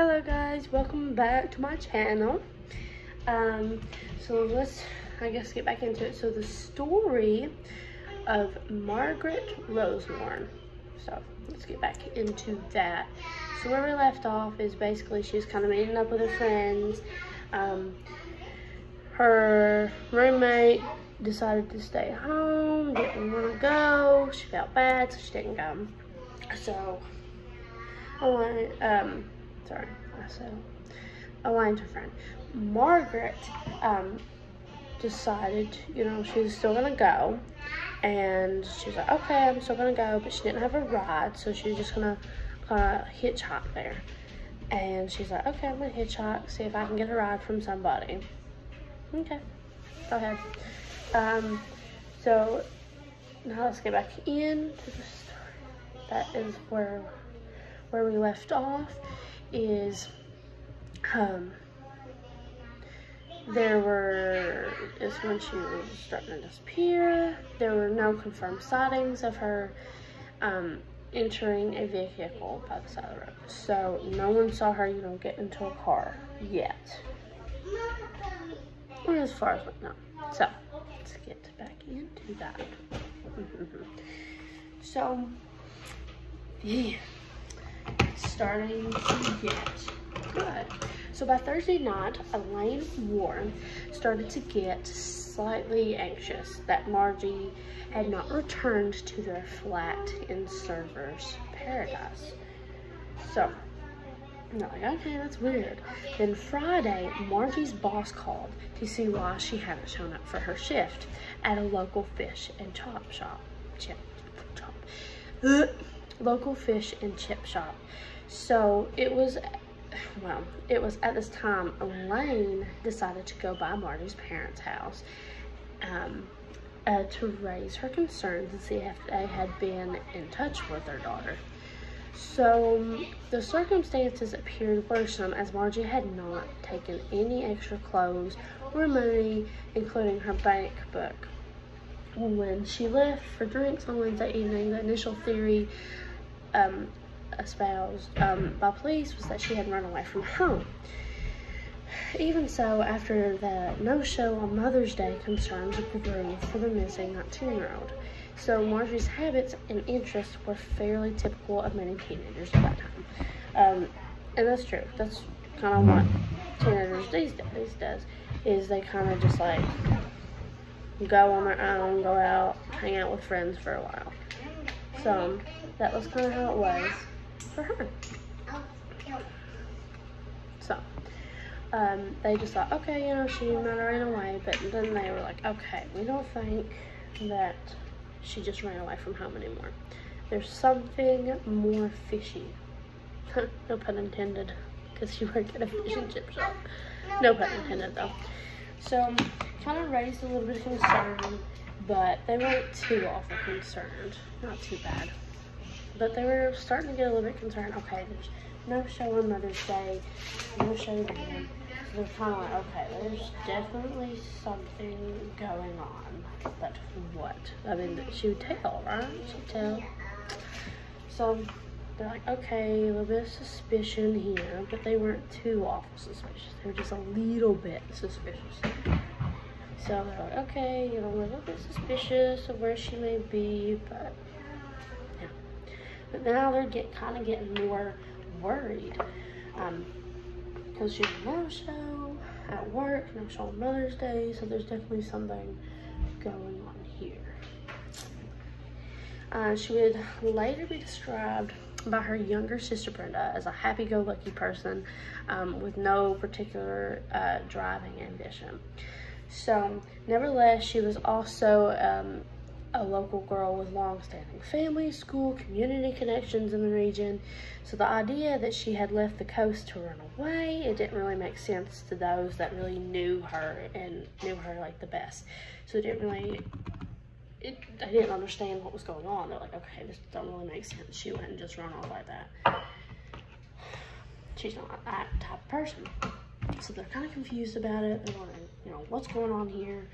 Hello guys, welcome back to my channel. So let's, I guess, get back into it. So the story of Margaret Rosewarne. So let's get back into that. So where we left off is basically she was kind of meeting up with her friends. Her roommate decided to stay home, didn't want to go. She felt bad, so she didn't go. So Elaine, Elaine's her friend. Margaret decided, you know, she was still gonna go, and she was like, okay, I'm still gonna go, but she didn't have a ride, so she was just gonna hitchhike there. And she's like, okay, I'm gonna hitchhike, see if I can get a ride from somebody. Okay, go ahead. So now let's get back into the story. That is where we left off. Is is when she was starting to disappear. There were no confirmed sightings of her entering a vehicle by the side of the road. So no one saw her, you know, get into a car yet. Or as far as we know. So let's get back into that. So yeah, it's starting to get good. So by Thursday night, Elaine Warren started to get slightly anxious that Margie had not returned to their flat in Server's Paradise. So I'm like, okay, that's weird. Then Friday, Margie's boss called to see why she hadn't shown up for her shift at a local fish and local fish and chip shop. So it was at this time Elaine decided to go by Margie's parents' house to raise her concerns and see if they had been in touch with their daughter. So the circumstances appeared worrisome, as Margie had not taken any extra clothes or money, including her bank book. When she left for drinks on Wednesday evening, the initial theory espoused by police was that she had run away from home. Even so, after the no-show on Mother's Day, concerns grew for the missing 19-year-old. So Margie's habits and interests were fairly typical of many teenagers at that time. And that's true. That's kind of what teenagers these days does, is they kind of just like go on their own, go out, hang out with friends for a while. So that was kind of how it was for her. So they just thought, okay, you know, she might have ran away, but then they were like, okay, we don't think that she just ran away from home anymore. There's something more fishy. No pun intended, because she worked at a fish and chip shop. No pun intended, though. So kind of raised a little bit of concern, but they weren't too awful concerned. Not too bad. But they were starting to get a little bit concerned. Okay, there's no show on Mother's Day, no show then. So they're kind of like, okay, there's definitely something going on. But what? I mean, she would tell, right? She'd tell. So they're like, okay, a little bit of suspicion here, but they weren't too awful suspicious. They were just a little bit suspicious. So they're like, okay, you know, we're a little bit suspicious of where she may be, but yeah. But now they're kind of getting more worried, because she's no show at work, no show on Mother's Day, so there's definitely something going on here. She would later be described by her younger sister Brenda as a happy-go-lucky person with no particular driving ambition. So nevertheless, she was also a local girl with long-standing family, school, community connections in the region. So the idea that she had left the coast to run away, it didn't really make sense to those that really knew her and knew her like the best. So it didn't really, they didn't understand what was going on. They're like, okay, this don't really make sense. She wouldn't just run off like that. She's not that type of person. So they're kind of confused about it. They're wondering, you know, what's going on here?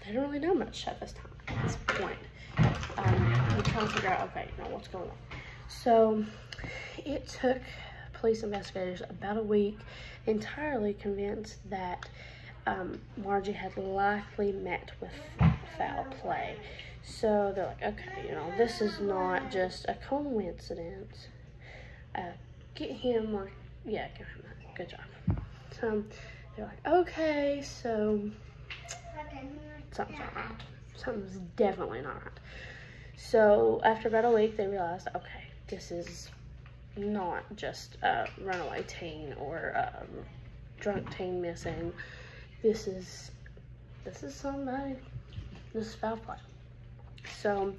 They don't really know much at this time, at this point. They're trying to figure out, okay, you know, what's going on. So it took police investigators about a week, entirely convinced that Margie had likely met with foul play. So they're like, okay, you know, this is not just a coincidence. Get him, or yeah, give him that. Good job. So they're like, okay, so something's not right. Something's definitely not right. So after about a week, they realized, okay, this is not just a runaway teen or a drunk teen missing. This is somebody. This is foul play. So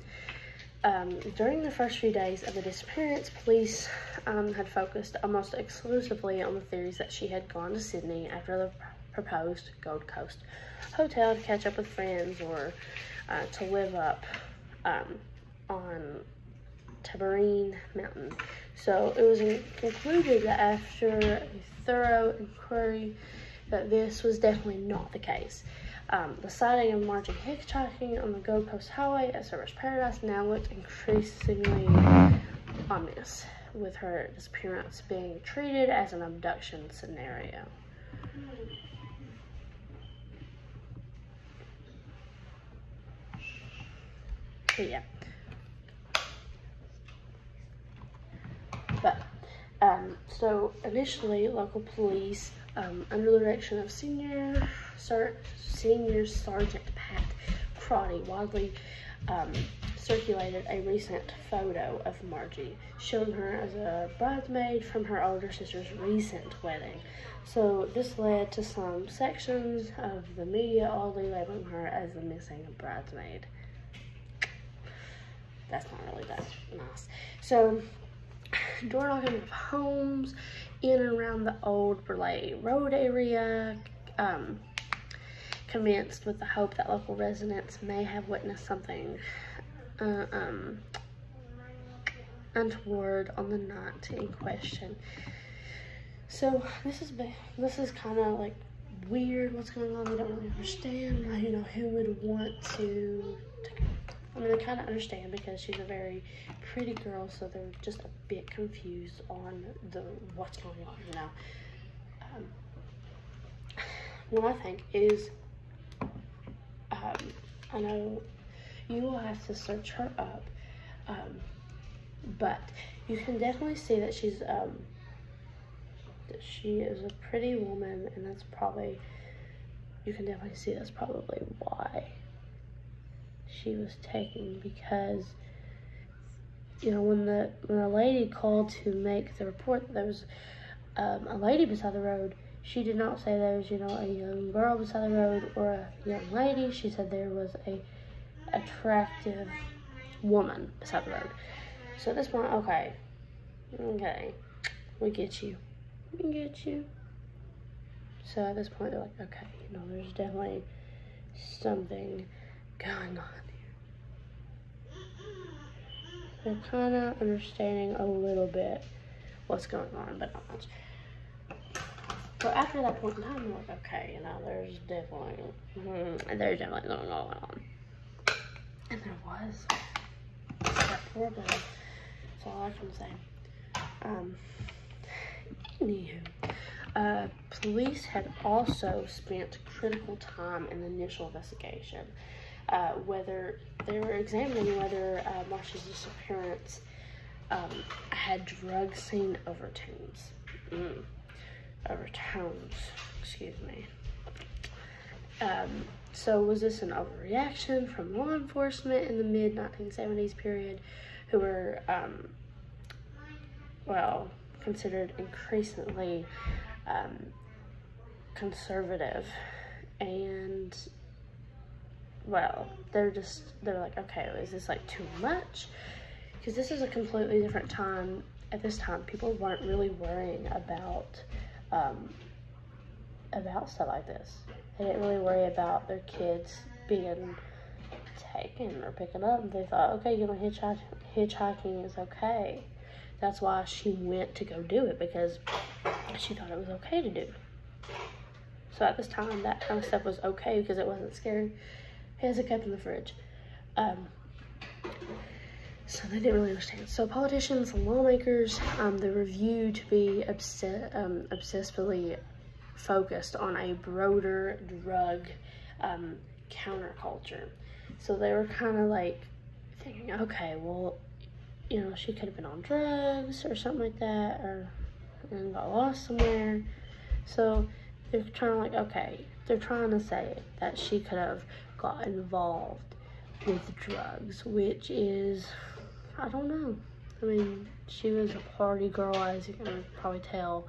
during the first few days of the disappearance, police had focused almost exclusively on the theories that she had gone to Sydney after the proposed Gold Coast hotel to catch up with friends, or to live up on Tabarine Mountain. So it was concluded that after a thorough inquiry that this was definitely not the case. The sighting of Margie hitchhiking on the Gold Coast Highway at Surfers Paradise now looked increasingly ominous, with her disappearance being treated as an abduction scenario. So yeah. But, so initially, local police, under the direction of Senior Sergeant Pat Crotty, widely circulated a recent photo of Margie, showing her as a bridesmaid from her older sister's recent wedding. So this led to some sections of the media oddly labeling her as the missing bridesmaid. That's not really that nice. So, door knocking of homes in and around the old Burleigh Road area commenced with the hope that local residents may have witnessed something untoward on the night in question. So this is kind of like weird. What's going on? They don't really understand. You know, who would want to I mean, they kind of understand because she's a very pretty girl, so they're just a bit confused on what's going on, you know. What I think is, I know you will have to search her up, but you can definitely see that she's, that she is a pretty woman, and that's probably, you can definitely see that's probably why she was taken, because, you know, when a lady called to make the report that there was a lady beside the road, she did not say there was, you know, a young girl beside the road or a young lady. She said there was a attractive woman beside the road. So at this point, okay, we get you. So at this point, they're like, okay, you know, there's definitely something going on here. They're kind of understanding a little bit what's going on, but not much. So after that point in time, they're like, okay, you know, there's definitely something going on. And there was. That poor girl. That's all I can say. Anywho, police had also spent critical time in the initial investigation, whether they were examining whether Marcia's disappearance had drug scene overtones. Excuse me. So was this an overreaction from law enforcement in the mid-1970s period, who were, well, considered increasingly conservative, and, well, they're like, okay, is this like too much? Because this is a completely different time. At this time, people weren't really worrying about stuff like this. They didn't really worry about their kids being taken or picking up. They thought, okay, you know, hitchhiking is okay. That's why she went to go do it, because she thought it was okay to do. So at this time, that kind of stuff was okay because it wasn't scary. Here's a cup in the fridge. So they didn't really understand. So politicians and lawmakers, they were viewed to be obsessively focused on a broader drug counterculture. So they were kind of like thinking, okay, well, you know, she could have been on drugs or something like that, or and got lost somewhere. So they're trying to like, okay, they're trying to say that she could have got involved with drugs, which is, I don't know. I mean, she was a party girl, as you can probably tell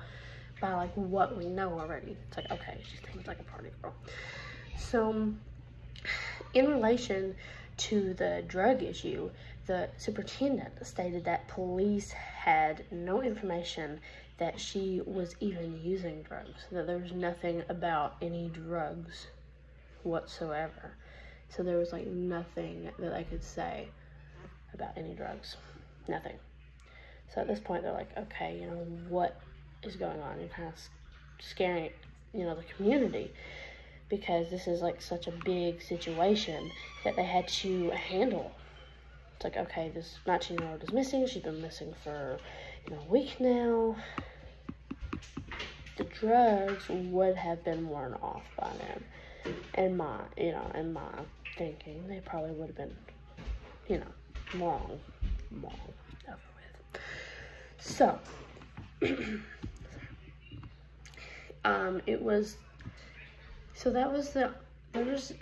by like what we know already. It's like, okay, she seems like a party girl. So in relation to the drug issue, the superintendent stated that police had no information that she was even using drugs, that there was nothing about any drugs whatsoever. So there was like nothing that I could say about any drugs, nothing. So at this point they're like, okay, you know, what is going on? You're kind of scaring, you know, the community, because this is like such a big situation that they had to handle. It's like, okay, this 19-year-old is missing. She's been missing for, you know, a week now. The drugs would have been worn off by then. In my thinking, they probably would have been, you know, long over with. So, there was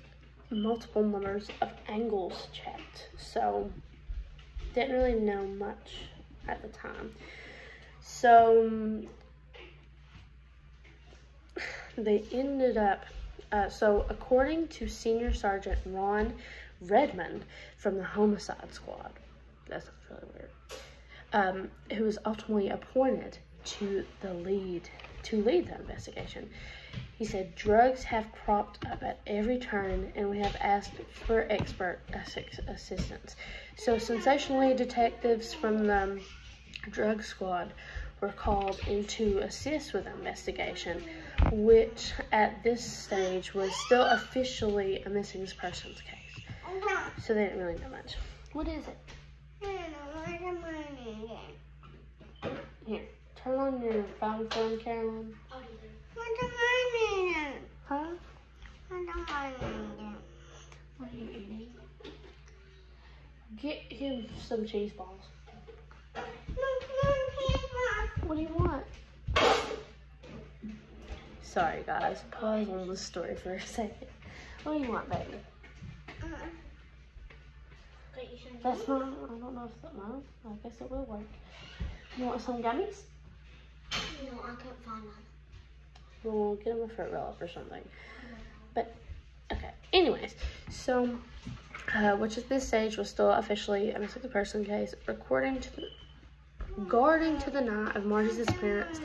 multiple numbers of angles checked, so didn't really know much at the time. So they ended up, so according to Senior Sergeant Ron Redmond from the Homicide Squad, that sounds really weird, who was ultimately appointed to lead the investigation. He said, drugs have cropped up at every turn, and we have asked for expert assistance. So sensationally, detectives from the drug squad were called in to assist with the investigation, which at this stage was still officially a missing persons case. So they didn't really know much. What is it? Here, turn on your phone for him, Carolyn. Huh? What are you eating? Get him some cheese balls. What do you want? Sorry guys, pause on the story for a second. What do you want, baby? That's not, I don't know if that, no, I guess it will work. You want some gummies? No, I can't find them. We'll get him a fruit roll up or something. But, okay. Anyways, so, which at this stage was still officially a missing person case. Guarding to the night of Marge's disappearance,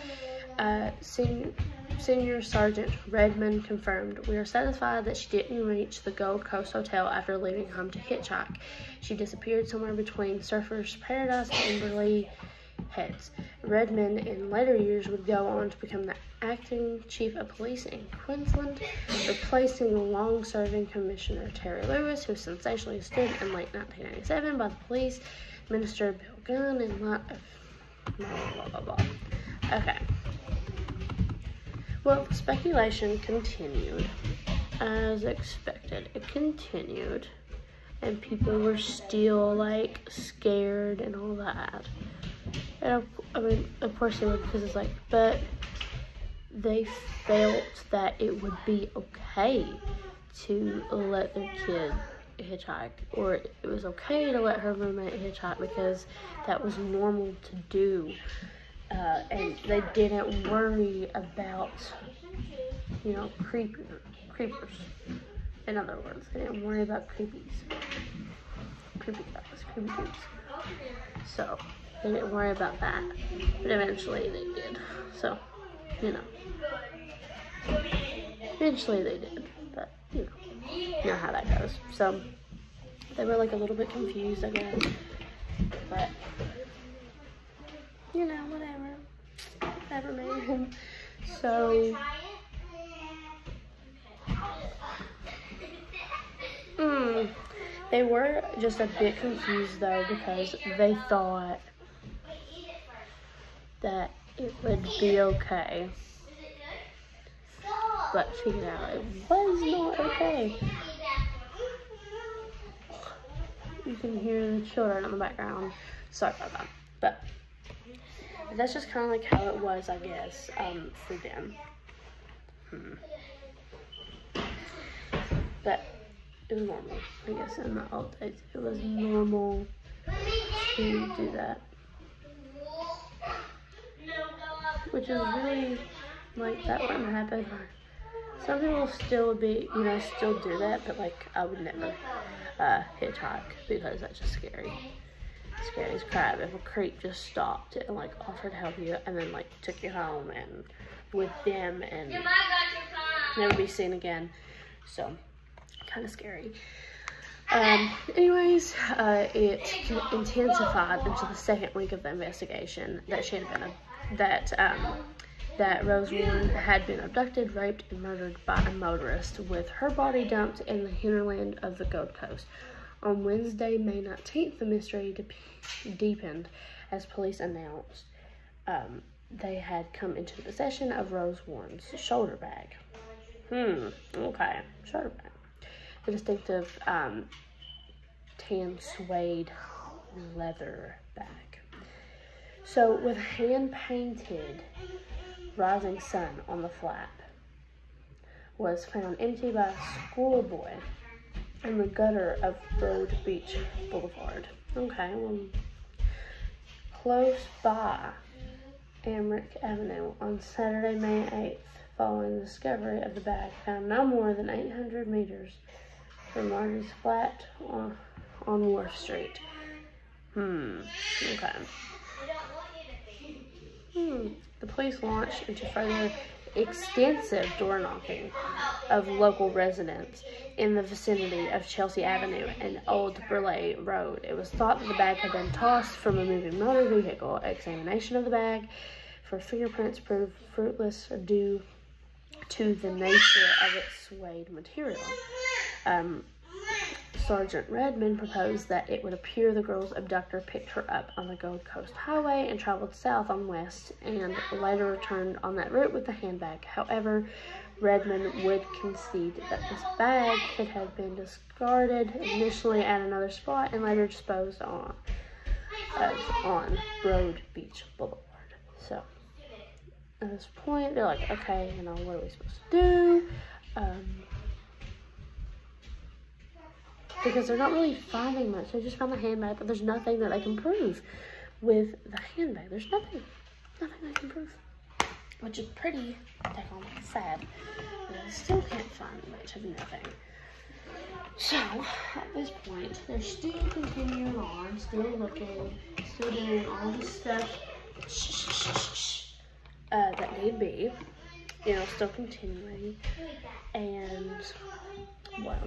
Senior Sergeant Redmond confirmed, "We are satisfied that she didn't reach the Gold Coast Hotel after leaving home to hitchhike. She disappeared somewhere between Surfers Paradise and Emberley Heads." Redmond in later years would go on to become the acting chief of police in Queensland, replacing long-serving Commissioner Terry Lewis, who sensationally stood in late 1997 by the police minister Bill Gunn in light of blah, blah, blah. Okay. Well, the speculation continued as expected. It continued, and people were still like scared and all that. And I mean, of course they were, because it's like, but they felt that it would be okay to let their kid hitchhike, or it was okay to let her roommate hitchhike because that was normal to do. And they didn't worry about, you know, creepers. In other words, they didn't worry about creepy guys, creepy dudes. So they didn't worry about that, but eventually they did. So, you know, eventually they did, but you know how that goes. So they were like a little bit confused, I guess, but you know, whatever made him. So They were just a bit confused though, because they thought that it would be okay, but figured out it was not okay. You can hear the children in the background. Sorry about that. But that's just kind of like how it was, I guess, for them. But it was normal, I guess, in the old days. It was normal to do that. Which is really, like, that wouldn't happen. Some people still would be, still do that, but, like, I would never hitchhike, because that's just scary. Scary as crap. If a creep just stopped and, like, offered to help you and then, like, took you home and with them and never be seen again. So, kind of scary. Anyways, it intensified into the second week of the investigation that she had been that Rose Warren had been abducted, raped, and murdered by a motorist, with her body dumped in the hinterland of the Gold Coast. On Wednesday, May 19th, the mystery deepened as police announced they had come into possession of Rose Warren's shoulder bag. Okay, shoulder bag. The distinctive tan suede leather bag. So, with hand-painted Rising Sun on the flap, was found empty by a schoolboy in the gutter of Broad Beach Boulevard. Okay, well, close by Amherst Avenue on Saturday, May 8th, following the discovery of the bag found no more than 800 meters from Marty's flat on Wharf Street. Okay. The police launched into further extensive door knocking of local residents in the vicinity of Chelsea Avenue and Old Burleigh Road. It was thought that the bag had been tossed from a moving motor vehicle. Examination of the bag for fingerprints proved fruitless due to the nature of its suede material. Sergeant Redmond proposed that it would appear the girl's abductor picked her up on the Gold Coast Highway and traveled south on west, and later returned on that route with the handbag. However, Redmond would concede that this bag could have been discarded initially at another spot and later disposed on Broad Beach Boulevard. So, at this point, they're like, okay, what are we supposed to do? Because they're not really finding much. They just found the handbag, but there's nothing that they can prove with the handbag. There's nothing they can prove, which is pretty sad. But I still can't find much of nothing. So, at this point, they're still continuing on, still looking, still doing all the stuff that need be, still continuing, and, well,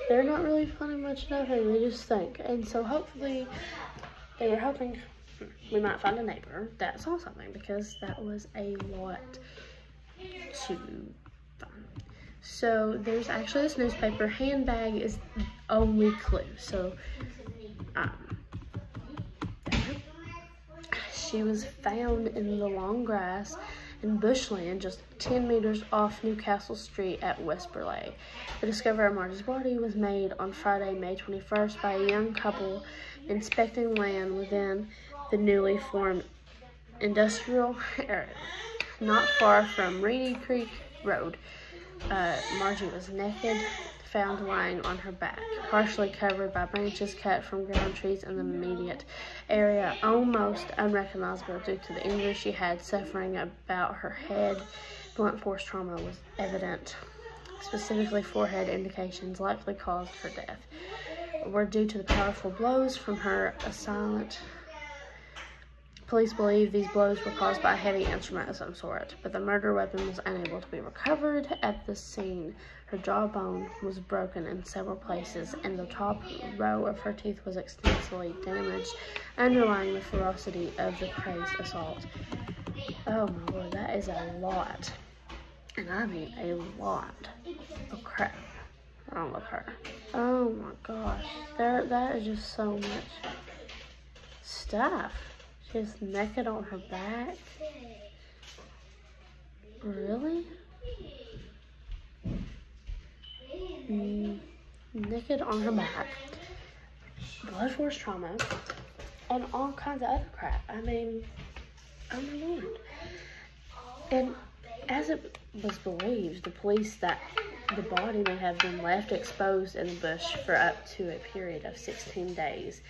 they're not really finding much nothing, they just think. And so hopefully, they were hoping we might find a neighbor that saw something, because that was a lot to find. So there's actually this newspaper, handbag is the only clue. So, she was found in the long grass in bushland just 10 meters off Newcastle Street at West Burleigh. The discovery of Marty's body was made on Friday, May 21st by a young couple inspecting land within the newly formed industrial area, not far from Reedy Creek Road. Margie was naked, found lying on her back, partially covered by branches cut from ground trees in the immediate area, almost unrecognizable due to the injuries she had suffering about her head. Blunt force trauma was evident, specifically forehead indications likely caused her death were due to the powerful blows from her assailant. Police believe these blows were caused by a heavy instrument of some sort, but the murder weapon was unable to be recovered at the scene. Her jawbone was broken in several places, and the top row of her teeth was extensively damaged, underlying the ferocity of the prey's assault. Oh my lord, that is a lot. And I mean a lot of crap. wrong with her. Oh my gosh. That is just so much stuff. She's naked on her back. Really? Naked on her back. Blood force trauma. And all kinds of other crap. I mean, oh my Lord. And as it was believed, the police, that the body may have been left exposed in the bush for up to a period of 16 days.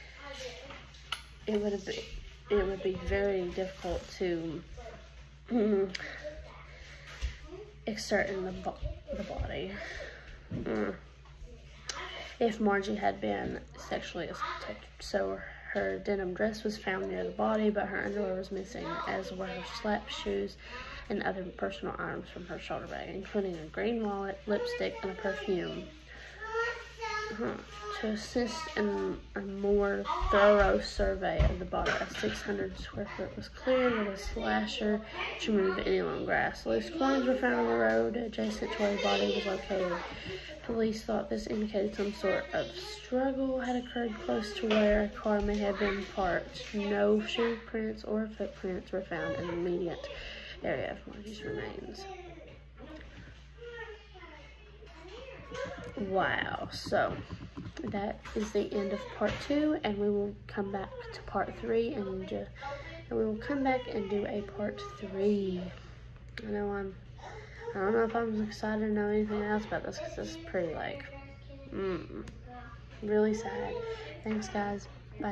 It would be very difficult to extract in the body. If Margie had been sexually assaulted. So her denim dress was found near the body, but her underwear was missing, as were her slap shoes and other personal items from her shoulder bag, including a green wallet, lipstick, and a perfume. To assist in a more thorough survey of the body, a 600 square foot was cleared with a slasher to remove any long grass. Loose coins were found on the road adjacent to where the body was located. Police thought this indicated some sort of struggle had occurred close to where a car may have been parked. No shoe prints or footprints were found in the immediate area of Margie's remains. Wow, so that is the end of part 2, and we will come back to part 3 and we will come back and do a part 3. I don't know if I'm excited to know anything else about this, because this is pretty, like, really sad. Thanks, guys.